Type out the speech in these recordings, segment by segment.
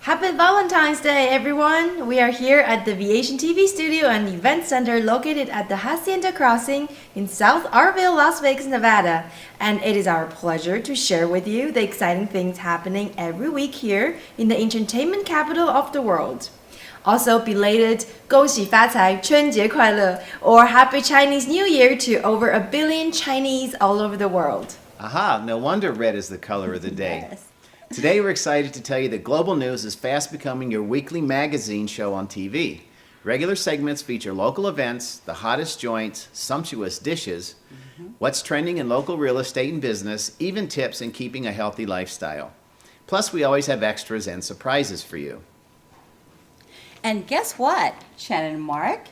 Happy Valentine's Day, everyone! We are here at the VASIANTV studio and event center located at the Hacienda Crossing in South Arville, Las Vegas, Nevada. And it is our pleasure to share with you the exciting things happening every week here in the entertainment capital of the world. Also, belated 恭喜发财春节快乐 or Happy Chinese New Year to over 1 billion Chinese all over the world. Aha, no wonder red is the color of the day. Yes. Today we're excited to tell you that Global News is fast becoming your weekly magazine show on TV. Regular segments feature local events, the hottest joints, sumptuous dishes, what's trending in local real estate and business, even tips in keeping a healthy lifestyle. Plus, we always have extras and surprises for you. And guess what, Shannon and Mark?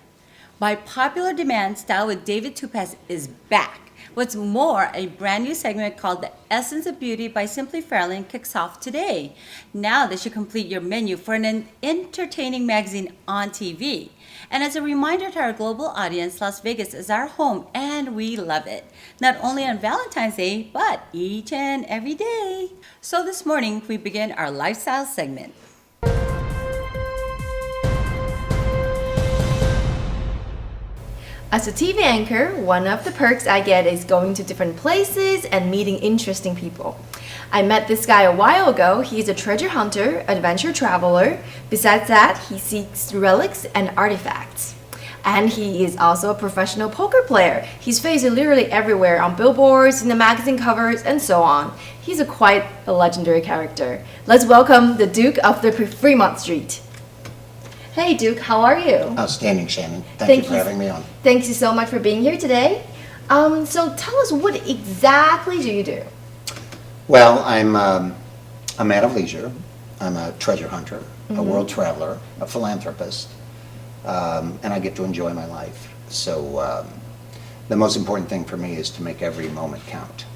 By popular demand, Style with David Tupaz is back. What's more, a brand new segment called The Essence of Beauty by Simply Fairlane kicks off today. Now this should complete your menu for an entertaining magazine on TV. And as a reminder to our global audience, Las Vegas is our home and we love it. Not only on Valentine's Day, but each and every day. So this morning, we begin our lifestyle segment. As a TV anchor, one of the perks I get is going to different places and meeting interesting people. I met this guy a while ago. He's a treasure hunter, adventure traveler. Besides that, he seeks relics and artifacts. And he is also a professional poker player. His face is literally everywhere on billboards, in the magazine covers, and so on. He's quite a legendary character. Let's welcome the Duke of the Fremont Street. Hey Duke, how are you? Outstanding, Shannon. Thank you for having me on. Thank you so much for being here today. So tell us, what exactly do you do? Well, I'm a man of leisure. I'm a treasure hunter, a world traveler, a philanthropist, and I get to enjoy my life. So the most important thing for me is to make every moment count.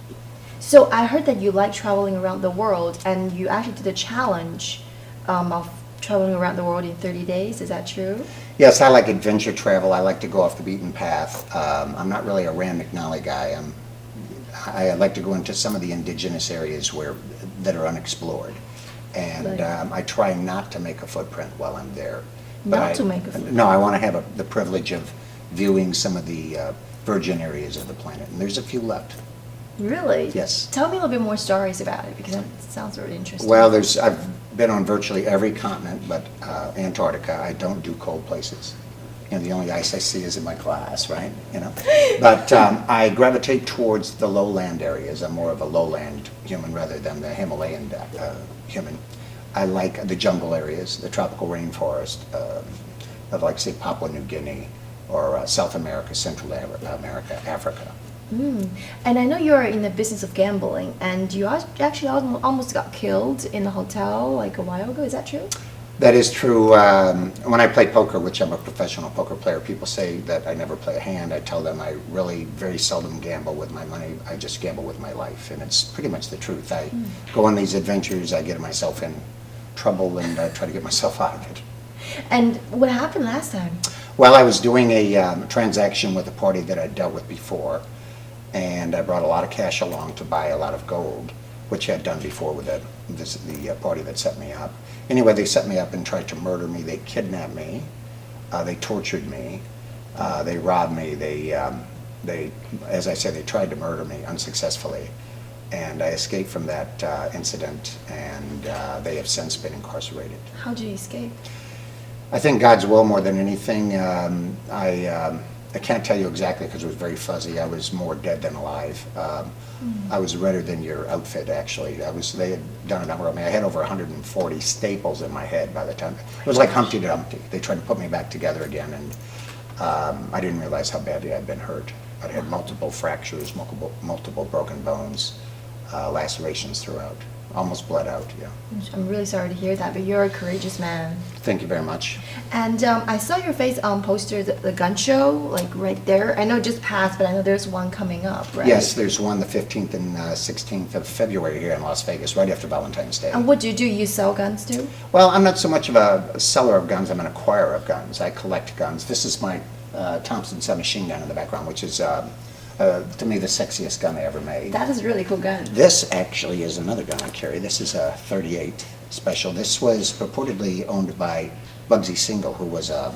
So I heard that you like traveling around the world, and you actually did a challenge of traveling around the world in 30 days. Is that true? Yes, I like adventure travel. I like to go off the beaten path. I'm not really a Rand McNally guy. I like to go into some of the indigenous areas that are unexplored. And I try not to make a footprint while I'm there. Not to make a footprint? No, I want to have the privilege of viewing some of the virgin areas of the planet. And there's a few left. Really? Yes. Tell me a little bit more stories about it, because it sounds really interesting. Well, I've been on virtually every continent, but Antarctica. I don't do cold places. You know, the only ice I see is in my glass, right? You know, but I gravitate towards the lowland areas. I'm more of a lowland human rather than the Himalayan human. I like the jungle areas, the tropical rainforest of, like, say, Papua New Guinea or South America, Central America, Africa. And I know you're in the business of gambling, and you actually almost got killed in a hotel like a while ago. Is that true? That is true. When I play poker, which I'm a professional poker player, people say that I never play a hand. I tell them I really very seldom gamble with my money. I just gamble with my life, and it's pretty much the truth. I go on these adventures, I get myself in trouble, and I try to get myself out of it. And what happened last time? Well, I was doing a transaction with a party that I'd dealt with before, and I brought a lot of cash along to buy a lot of gold, which I had done before with the party that set me up. Anyway, they set me up and tried to murder me. They kidnapped me. They tortured me. They robbed me. They, as I said, they tried to murder me unsuccessfully. And I escaped from that incident, and they have since been incarcerated. How did you escape? I think God's will more than anything. I can't tell you exactly because it was very fuzzy. I was more dead than alive. I was redder than your outfit, actually. They had done a number of me. I had over 140 staples in my head by the time. It was like Humpty Dumpty. They tried to put me back together again, and I didn't realize how badly I'd been hurt. I had multiple fractures, multiple broken bones, lacerations throughout. Almost bled out, yeah. I'm really sorry to hear that, but you're a courageous man. Thank you very much. And I saw your face on poster, the gun show, like right there. I know it just passed, but I know there's one coming up, right? Yes, there's one the 15th and 16th of February here in Las Vegas, right after Valentine's Day. And what do you do? You sell guns too? Well, I'm not so much of a seller of guns, I'm an acquirer of guns. I collect guns. This is my Thompson submachine gun in the background, which is to me the sexiest gun I ever made. That is a really cool gun. This actually is another gun I carry. This is a .38 special. This was purportedly owned by Bugsy Singer, who was a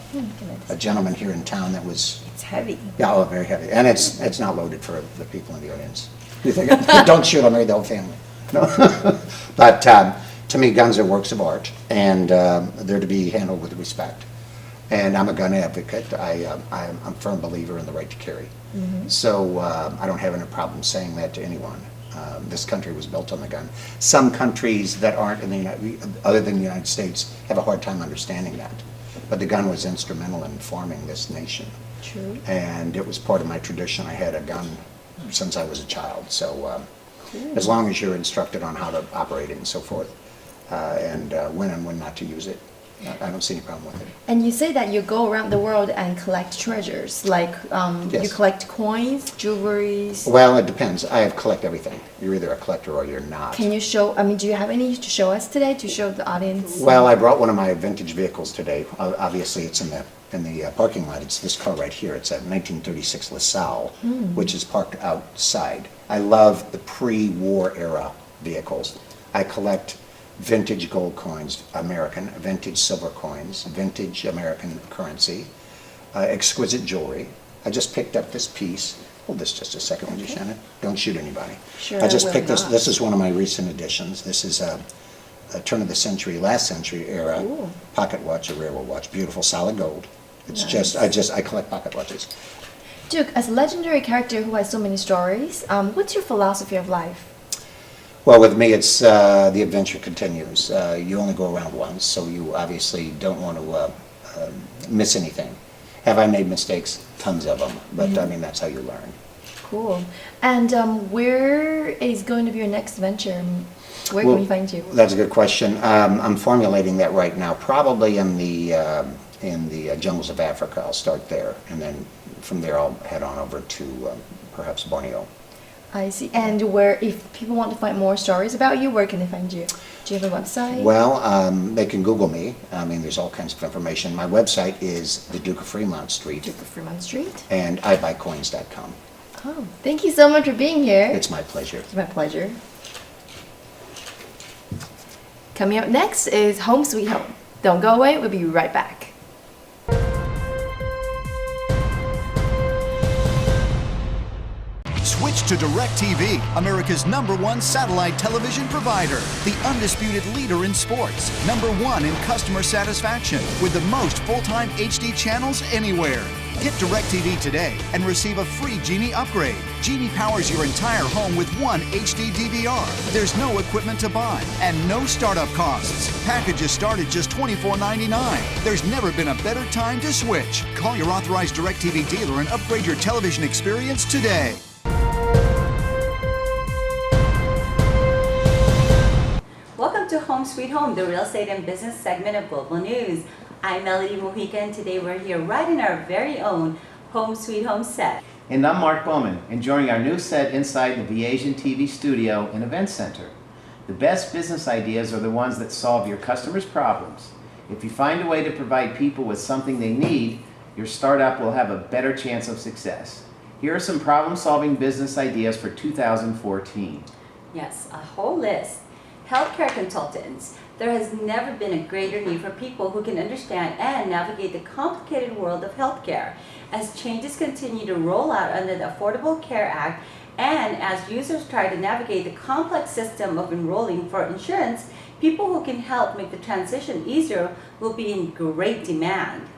gentleman here in town that was, It's heavy. yeah, oh, very heavy. And it's not loaded for the people in the audience. You think, don't shoot, I'll marry the whole family. No. But to me, guns are works of art, and they're to be handled with respect. And I'm a gun advocate. I'm a firm believer in the right to carry. So I don't have any problem saying that to anyone. This country was built on the gun. Some countries that aren't in the other than the United States have a hard time understanding that. But the gun was instrumental in forming this nation. True. And it was part of my tradition. I had a gun since I was a child. So as long as you're instructed on how to operate it and so forth, and when and when not to use it, I don't see any problem with it. And you say that you go around the world and collect treasures, like you Yes. collect coins, jewelries. Well, it depends. I collect everything. You're either a collector or you're not. Can you show, I mean, do you have any to show us today, to show the audience? Well, I brought one of my vintage vehicles today. Obviously, it's in the parking lot. It's this car right here. It's a 1936 LaSalle, which is parked outside. I love the pre-war era vehicles. I collect vintage gold coins, American, vintage silver coins, vintage American currency, exquisite jewelry. I just picked up this piece. Hold this just a second, would you, Shannon? Don't shoot anybody. Sure, I just will picked this. not. This is one of my recent additions. This is a turn of the century, last century era Ooh. pocket watch, a railroad watch. Beautiful, solid gold. It's Nice. I collect pocket watches. Duke, as a legendary character who has so many stories, what's your philosophy of life? Well, with me, it's the adventure continues. You only go around once, so you obviously don't want to miss anything. Have I made mistakes? Tons of them, but I mean, that's how you learn. Cool. And where is going to be your next venture? Where Well, can we find you? That's a good question. I'm formulating that right now, probably in the jungles of Africa. I'll start there, and then from there I'll head on over to perhaps Borneo. I see. And where, if people want to find more stories about you, where can they find you? Do you have a website? Well, they can Google me. I mean, there's all kinds of information. My website is the Duke of Fremont Street, Duke of Fremont Street. and ibuycoins.com. Oh, thank you so much for being here. It's my pleasure. It's my pleasure. Coming up next is Home Sweet Home. Don't go away, we'll be right back. Switch to DirecTV, America's #1 satellite television provider. The undisputed leader in sports. #1 in customer satisfaction with the most full-time HD channels anywhere. Get DirecTV today and receive a free Genie upgrade. Genie powers your entire home with one HD DVR. There's no equipment to buy and no startup costs. Packages start at just $24.99. There's never been a better time to switch. Call your authorized DirecTV dealer and upgrade your television experience today. Welcome to Home Sweet Home, the real estate and business segment of Global News. I'm Melody Mojica, and today we're here right in our very own Home Sweet Home set. And I'm Mark Bowman, enjoying our new set inside the VASIANTV studio and event center. The best business ideas are the ones that solve your customers' problems. If you find a way to provide people with something they need, your startup will have a better chance of success. Here are some problem-solving business ideas for 2014. Yes, a whole list. Healthcare consultants. There has never been a greater need for people who can understand and navigate the complicated world of healthcare. As changes continue to roll out under the Affordable Care Act, and as users try to navigate the complex system of enrolling for insurance, people who can help make the transition easier will be in great demand.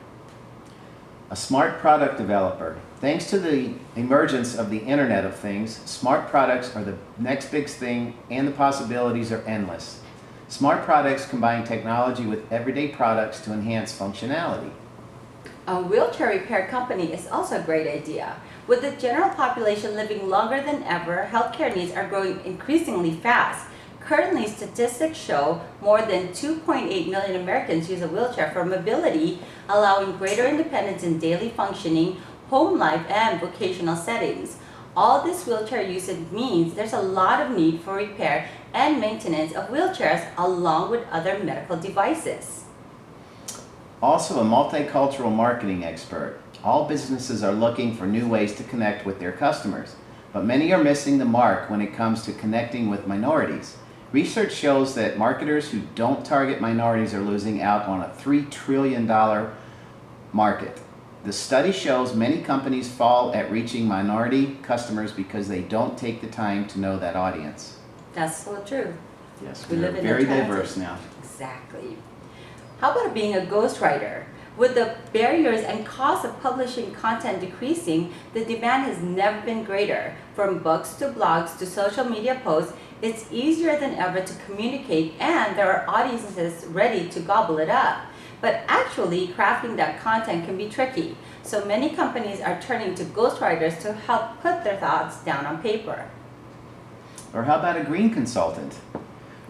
A smart product developer. Thanks to the emergence of the Internet of Things, smart products are the next big thing, and the possibilities are endless. Smart products combine technology with everyday products to enhance functionality. A wheelchair repair company is also a great idea. With the general population living longer than ever, healthcare needs are growing increasingly fast. Currently, statistics show more than 2.8 million Americans use a wheelchair for mobility, allowing greater independence in daily functioning, home life, and vocational settings. All this wheelchair usage means there's a lot of need for repair and maintenance of wheelchairs along with other medical devices. Also a multicultural marketing expert. All businesses are looking for new ways to connect with their customers, but many are missing the mark when it comes to connecting with minorities. Research shows that marketers who don't target minorities are losing out on a $3 trillion market. The study shows many companies fall at reaching minority customers because they don't take the time to know that audience. That's so true. Yes, We we're live in a very transit. diverse now. Exactly. How about being a ghostwriter? With the barriers and cost of publishing content decreasing, the demand has never been greater. From books to blogs to social media posts, it's easier than ever to communicate, and there are audiences ready to gobble it up. But actually, crafting that content can be tricky. So many companies are turning to ghostwriters to help put their thoughts down on paper. Or how about a green consultant?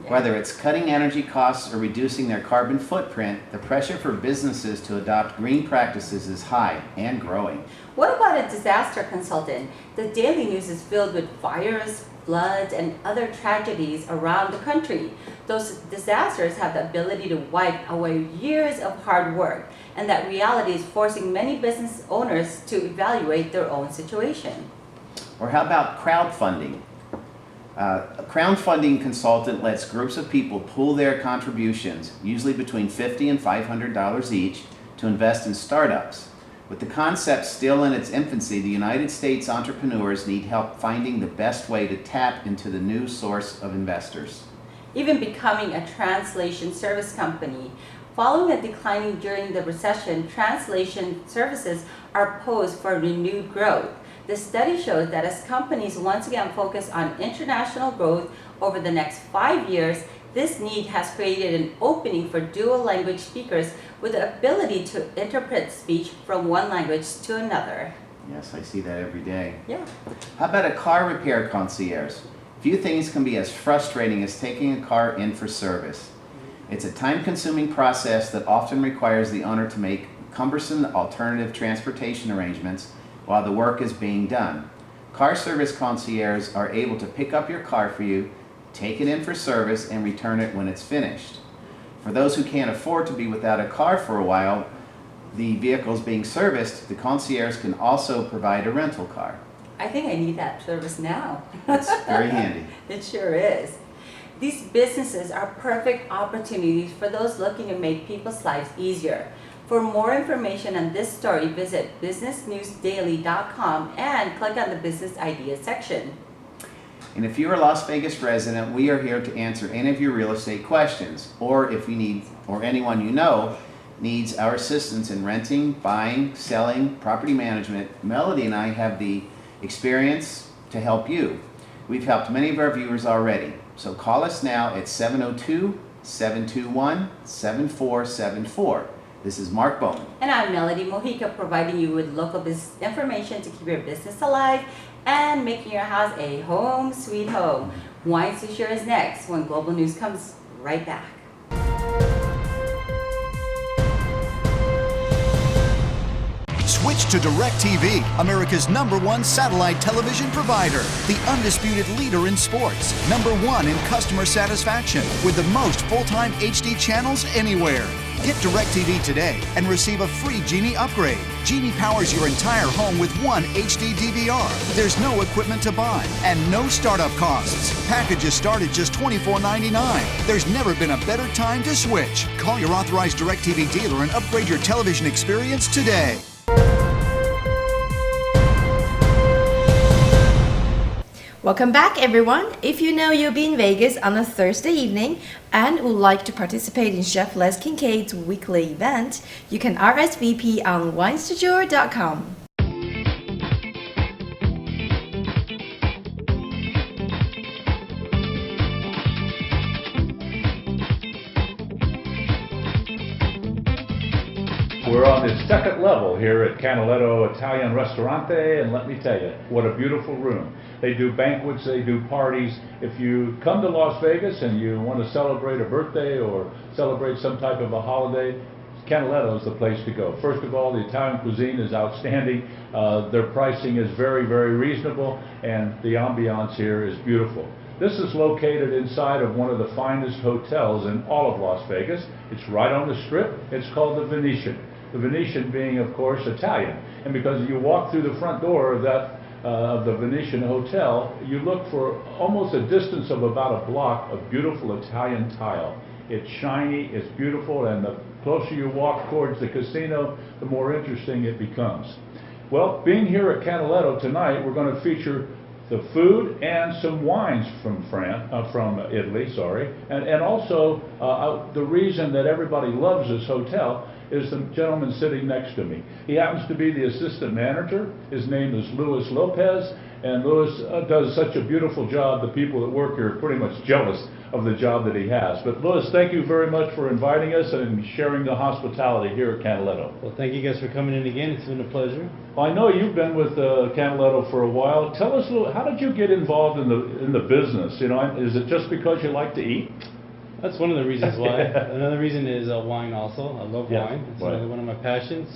Whether it's cutting energy costs or reducing their carbon footprint, the pressure for businesses to adopt green practices is high and growing. What about a disaster consultant? The daily news is filled with fires, floods, and other tragedies around the country. Those disasters have the ability to wipe away years of hard work, and that reality is forcing many business owners to evaluate their own situation. Or how about crowdfunding? A crowdfunding consultant lets groups of people pool their contributions, usually between $50 and $500 each, to invest in startups. With the concept still in its infancy, the United States entrepreneurs need help finding the best way to tap into the new source of investors. Even becoming a translation service company. Following a declining during the recession, translation services are poised for renewed growth. The study shows that as companies once again focus on international growth over the next 5 years, this need has created an opening for dual language speakers with the ability to interpret speech from one language to another. Yes, I see that every day. Yeah. How about a car repair concierge? Few things can be as frustrating as taking a car in for service. It's a time-consuming process that often requires the owner to make cumbersome alternative transportation arrangements while the work is being done. Car service concierges are able to pick up your car for you, take it in for service, and return it when it's finished. For those who can't afford to be without a car for a while, the vehicle's being serviced, the concierge can also provide a rental car. I think I need that service now. That's very handy. It sure is. These businesses are perfect opportunities for those looking to make people's lives easier. For more information on this story, visit businessnewsdaily.com and click on the Business Ideas section. And if you're a Las Vegas resident, we are here to answer any of your real estate questions. Or if you need, or anyone you know needs our assistance in renting, buying, selling, property management, Melody and I have the experience to help you. We've helped many of our viewers already. So call us now at 702-721-7474. This is Mark Bowman. And I'm Melody Mojica, providing you with local business information to keep your business alive and making your house a home sweet home. Wines to Share is next when Global News comes right back. Switch to DirecTV, America's #1 satellite television provider, the undisputed leader in sports, #1 in customer satisfaction, with the most full-time HD channels anywhere. Get DirecTV today and receive a free Genie upgrade. Genie powers your entire home with one HD DVR. There's no equipment to buy and no startup costs. Packages start at just $24.99. There's never been a better time to switch. Call your authorized DirecTV dealer and upgrade your television experience today. Welcome back, everyone. If you know you'll be in Vegas on a Thursday evening and would like to participate in Chef Les Kincaid's weekly event, you can RSVP on winestojure.com. We're on the second level here at Canaletto Italian Ristorante, and let me tell you, what a beautiful room. They do banquets, they do parties. If you come to Las Vegas and you want to celebrate a birthday or celebrate some type of a holiday, Canaletto is the place to go. First of all, the Italian cuisine is outstanding. Their pricing is very, very reasonable, and the ambiance here is beautiful. This is located inside of one of the finest hotels in all of Las Vegas. It's right on the Strip. It's called the Venetian. The Venetian being, of course, Italian. And because you walk through the front door of that of the Venetian Hotel, you look for almost a distance of about a block of beautiful Italian tile. It's shiny, it's beautiful, and the closer you walk towards the casino, the more interesting it becomes. Well, being here at Canaletto tonight, we're going to feature the food and some wines from Italy, and also the reason that everybody loves this hotel is the gentleman sitting next to me. He happens to be the assistant manager. His name is Luis Lopez, and Luis does such a beautiful job. The people that work here are pretty much jealous of the job that he has. But Luis, thank you very much for inviting us and sharing the hospitality here at Canaletto. Well, thank you guys for coming in again. It's been a pleasure. Well, I know you've been with Canaletto for a while. Tell us a little, how did you get involved in the business? You know, is it just because you like to eat? That's one of the reasons why. Yeah. Another reason is wine also. I love wine. It's right. another one of my passions.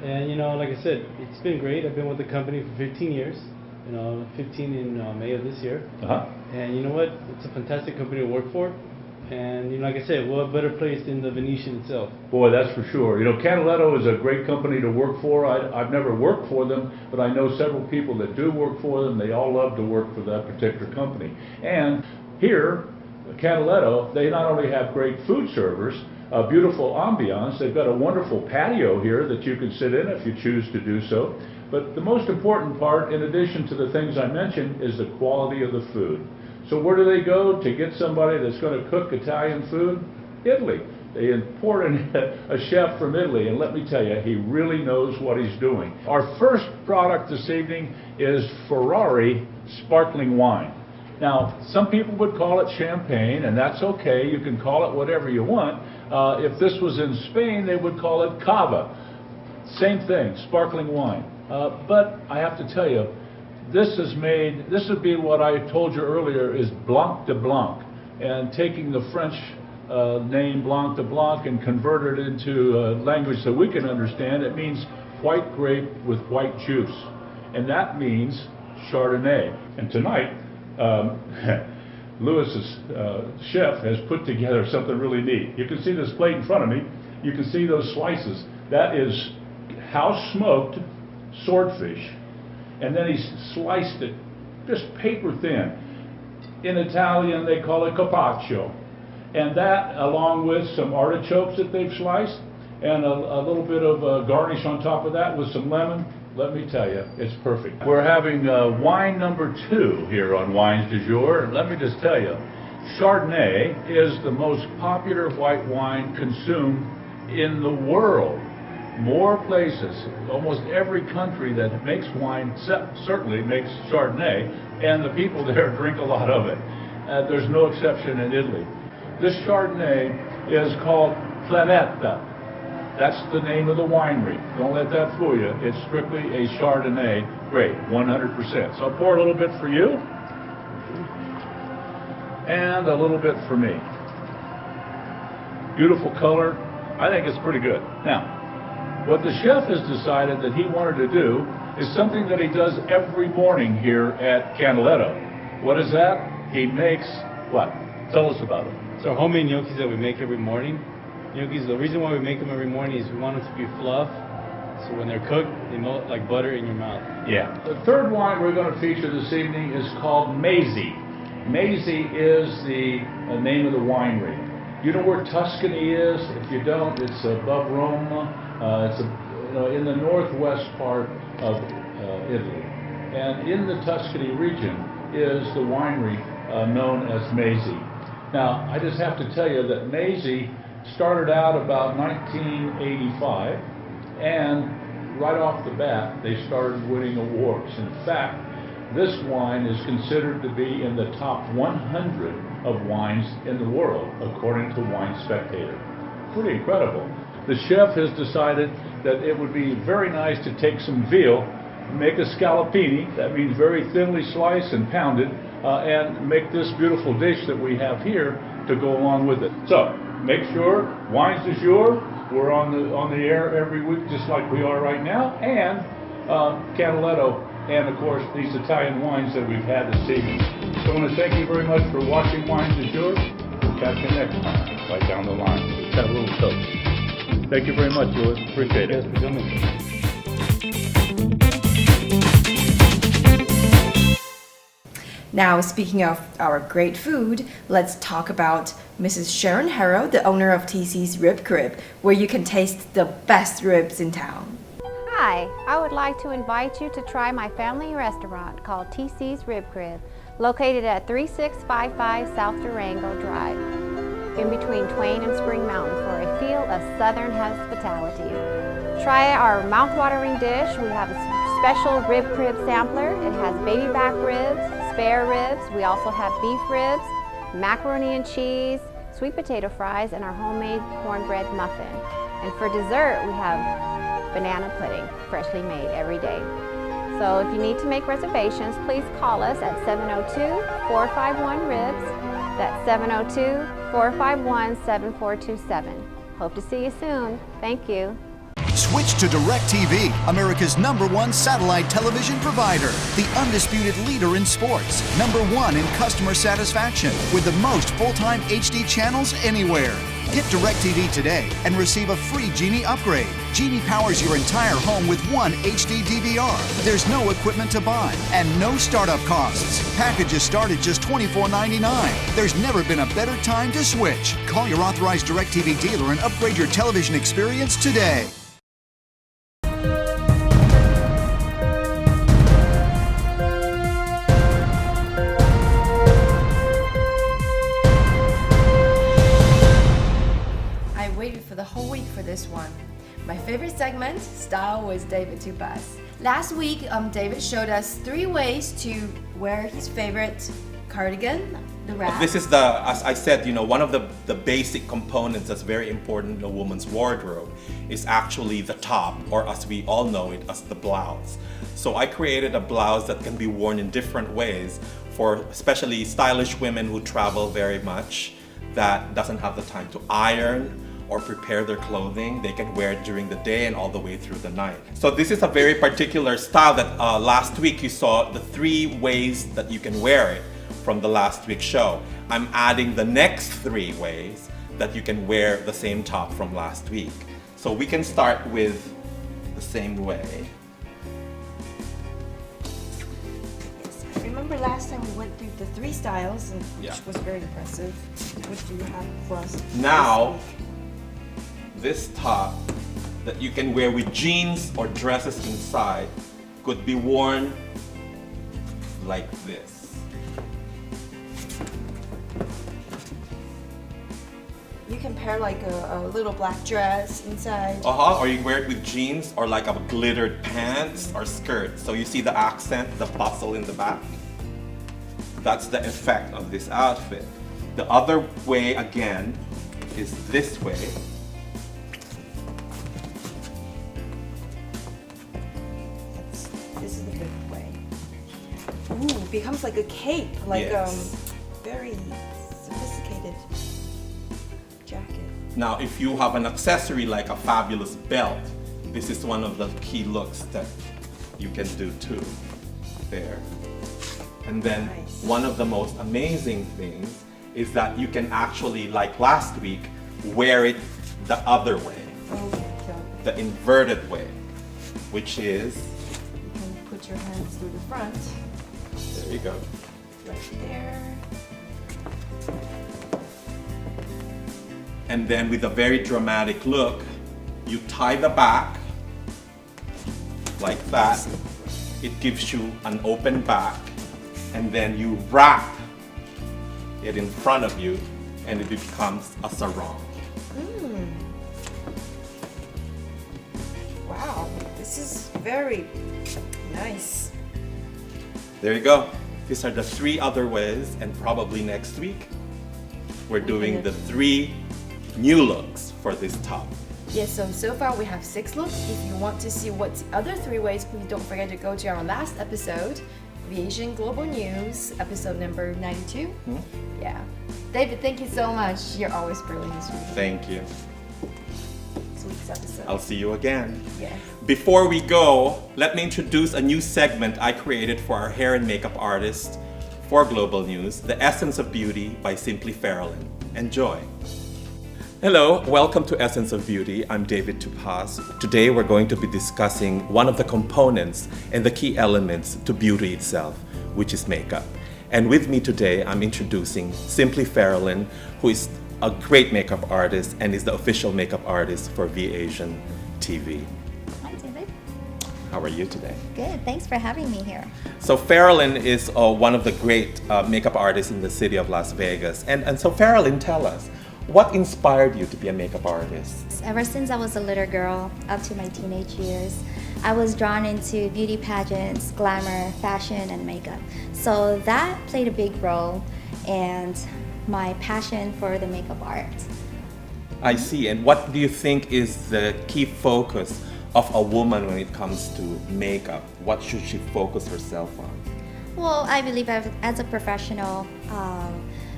And, you know, like I said, it's been great. I've been with the company for 15 years. You know, 15 in May of this year. Uh-huh. And you know what? It's a fantastic company to work for. And, you know, like I said, what better place than the Venetian itself? Boy, that's for sure. You know, Canaletto is a great company to work for. I've never worked for them, but I know several people that do work for them. They all love to work for that particular company. And here, Canaletto, they not only have great food servers, a beautiful ambiance, they've got a wonderful patio here that you can sit in if you choose to do so. But the most important part, in addition to the things I mentioned, is the quality of the food. So where do they go to get somebody that's going to cook Italian food? Italy. They import a chef from Italy, and let me tell you, he really knows what he's doing. Our first product this evening is Ferrari sparkling wine. Now, some people would call it champagne, and that's okay. You can call it whatever you want. If this was in Spain, they would call it cava. Same thing, sparkling wine. But I have to tell you, this would be what I told you earlier is Blanc de Blanc, and taking the French name Blanc de Blanc and convert it into language that we can understand. It means white grape with white juice, and that means Chardonnay. And tonight, Lewis's chef has put together something really neat. You can see this plate in front of me. You can see those slices. That is house smoked swordfish, and then he's sliced it just paper thin. In Italian, they call it carpaccio. And that, along with some artichokes that they've sliced, and a little bit of garnish on top of that with some lemon, let me tell you, it's perfect. We're having wine number 2 here on Wines du Jour, and let me just tell you, Chardonnay is the most popular white wine consumed in the world. More places, almost every country that makes wine certainly makes Chardonnay, and the people there drink a lot of it. There's no exception in Italy. This Chardonnay is called Planeta. That's the name of the winery. Don't let that fool you. It's strictly a Chardonnay grape, 100%. So I'll pour a little bit for you, and a little bit for me. Beautiful color. I think it's pretty good. Now, what the chef has decided that he wanted to do is something that he does every morning here at Canaletto. What is that? He makes what? Tell us about it. So homemade gnocchis that we make every morning. Gnocchis, the reason why we make them every morning is we want them to be fluff. So when they're cooked, they melt like butter in your mouth. Yeah. The third wine we're going to feature this evening is called Maisie. Maisie is the name of the winery. You know where Tuscany is? If you don't, it's above Rome. It's in the northwest part of Italy. And in the Tuscany region is the winery known as Maisie. Now, I just have to tell you that Maisie started out about 1985, and right off the bat, they started winning awards. In fact, this wine is considered to be in the top 100 of wines in the world, according to Wine Spectator. Pretty incredible. The chef has decided that it would be very nice to take some veal, make a scallopini, that means very thinly sliced and pounded, and make this beautiful dish that we have here to go along with it. So, make sure, Wines du Jour, we're on the air every week just like we are right now, and Canaletto, and of course these Italian wines that we've had this evening. So I want to thank you very much for watching Wines du Jour. We'll catch you next time, right down the line. Let's have a little toast. Thank you very much, Louis. Appreciate it. Thank you guys for coming. Now, speaking of our great food, let's talk about Mrs. Sharon Harrow, the owner of TC's Rib Crib, where you can taste the best ribs in town. Hi, I would like to invite you to try my family restaurant called TC's Rib Crib, located at 3655 South Durango Drive, in between Twain and Spring Mountain, for a feel of Southern hospitality. Try our mouth-watering dish. We have a special rib crib sampler. It has baby back ribs, spare ribs. We also have beef ribs, macaroni and cheese, sweet potato fries, and our homemade cornbread muffin. And for dessert, we have banana pudding, freshly made every day. So if you need to make reservations, please call us at 702-451-RIBS. That's 702-451-7427. Hope to see you soon. Thank you. Switch to DirecTV, America's #1 satellite television provider, the undisputed leader in sports, #1 in customer satisfaction, with the most full-time HD channels anywhere. Get DirecTV today and receive a free Genie upgrade. Genie powers your entire home with one HD DVR. There's no equipment to buy and no startup costs. Packages start at just $24.99. There's never been a better time to switch. Call your authorized DirecTV dealer and upgrade your television experience today. For the whole week for this one. My favorite segment, Style with David Tupas. Last week, David showed us 3 ways to wear his favorite cardigan, the wrap. This is as I said, one of the basic components that's very important in a woman's wardrobe is actually the top, or as we all know it, as the blouse. So I created a blouse that can be worn in different ways for especially stylish women who travel very much, that doesn't have the time to iron or prepare their clothing. They can wear it during the day and all the way through the night. So this is a very particular style that last week you saw the 3 ways that you can wear it from the last week's show. I'm adding the next 3 ways that you can wear the same top from last week. So we can start with the same way. Yes, I remember last time we went through the 3 styles, which was very impressive. What do you have for us Now, this top that you can wear with jeans or dresses inside could be worn like this. You can pair like a little black dress inside. Or you can wear it with jeans or like a glittered pants or skirt. So you see the accent, the bustle in the back? That's the effect of this outfit. The other way again is this way. This is the good way. Ooh, becomes like a cape, like Yes. very sophisticated jacket. Now, if you have an accessory like a fabulous belt, this is one of the key looks that you can do too. There. And then Nice. one of the most amazing things is that you can actually, like last week, wear it the other way, Okay, so the inverted way, which is, you can put your hands through the front, there you go. right there. And then with a very dramatic look, you tie the back like that. It gives you an open back, and then you wrap it in front of you, and it becomes a sarong. Wow, this is very nice. There you go. These are the 3 other ways, and probably next week we're doing the 3 new looks for this top. Yes, so far we have 6 looks. If you want to see what the other 3 ways, please don't forget to go to our last episode, Asian Global News, episode number 92. Yeah. David, thank you so much. You're always brilliant this week. Thank you. This week's episode. I'll see you again. Yes. Before we go, let me introduce a new segment I created for our hair and makeup artist for Global News, The Essence of Beauty by Simply Farrellin. Enjoy. Hello, welcome to Essence of Beauty. I'm David Tupas. Today we're going to be discussing one of the components and the key elements to beauty itself, which is makeup. And with me today, I'm introducing Simply Farrellyn, who is a great makeup artist and is the official makeup artist for VASIANTV. Hi, David. How are you today? Good. Thanks for having me here. So Farrellyn is one of the great makeup artists in the city of Las Vegas. And so Farrellyn, tell us, what inspired you to be a makeup artist? Ever since I was a little girl, up to my teenage years, I was drawn into beauty pageants, glamour, fashion, and makeup. So that played a big role in my passion for the makeup art. I see. And what do you think is the key focus of a woman when it comes to makeup? What should she focus herself on? Well, I believe as a professional,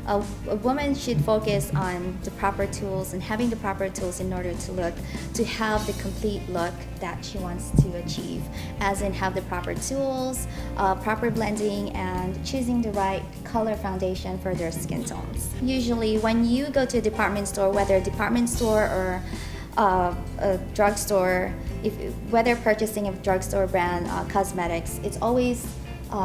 a woman should focus on the proper tools and having the proper tools in order to have the complete look that she wants to achieve, as in have the proper tools, proper blending, and choosing the right color foundation for their skin tones. Usually when you go to a department store, whether a department store or a drugstore, whether purchasing a drugstore brand cosmetics, it's always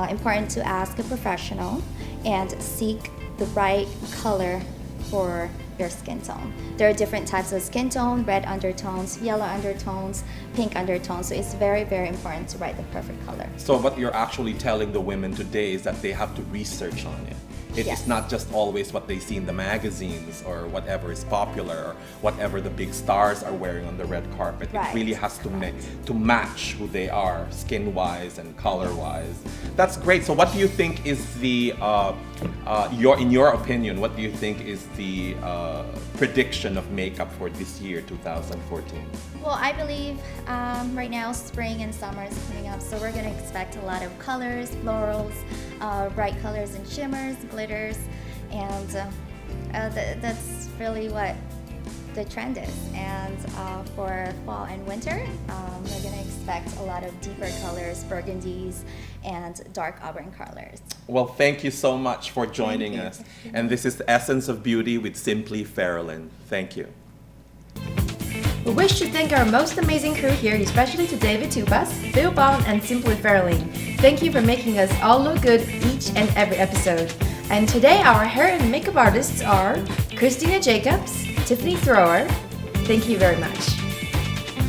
important to ask a professional and seek the right color for your skin tone. There are different types of skin tone: red undertones, yellow undertones, pink undertones. So it's very, very important to write the perfect color. So what you're actually telling the women today is that they have to research on it. It Yes. is not just always what they see in the magazines or whatever is popular or whatever the big stars are wearing on the red carpet. Right. It really has to match who they are, skin-wise and color-wise. That's great. So what do you think is the, in your opinion, what do you think is the prediction of makeup for this year, 2014? Well, I believe right now spring and summer is coming up, so we're going to expect a lot of colors, florals, bright colors and shimmers, glitters, and that's really what the trend is. And for fall and winter, we're going to expect a lot of deeper colors, burgundies, and dark auburn colors. Well, thank you so much for joining us. And this is the Essence of Beauty with Simply Farrellyn. Thank you. We wish to thank our most amazing crew here, especially to David Tupas, Phil Bond, and Simply Farrellyn. Thank you for making us all look good each and every episode. And today our hair and makeup artists are Christina Jacobs, Tiffany Thrower. Thank you very much.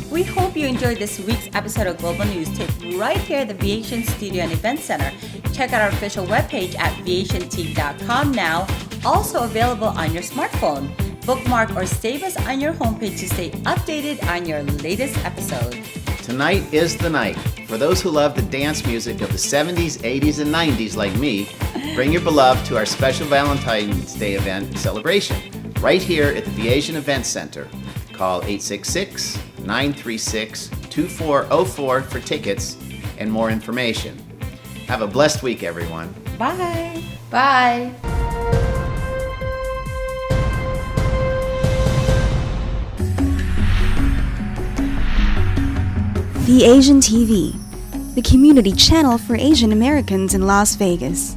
We hope you enjoyed this week's episode of Global News taped right here at the VASIAN Studio and Event Center. Check out our official webpage at VASIANTV.com now, also available on your smartphone. Bookmark or save us on your homepage to stay updated on your latest episode. Tonight is the night. For those who love the dance music of the 70s, 80s, and 90s like me, bring your beloved to our special Valentine's Day event celebration right here at the VASIAN Event Center. Call 866-936-2404 for tickets and more information. Have a blessed week, everyone. Bye! Bye! VASIANTV, the community channel for Asian Americans in Las Vegas.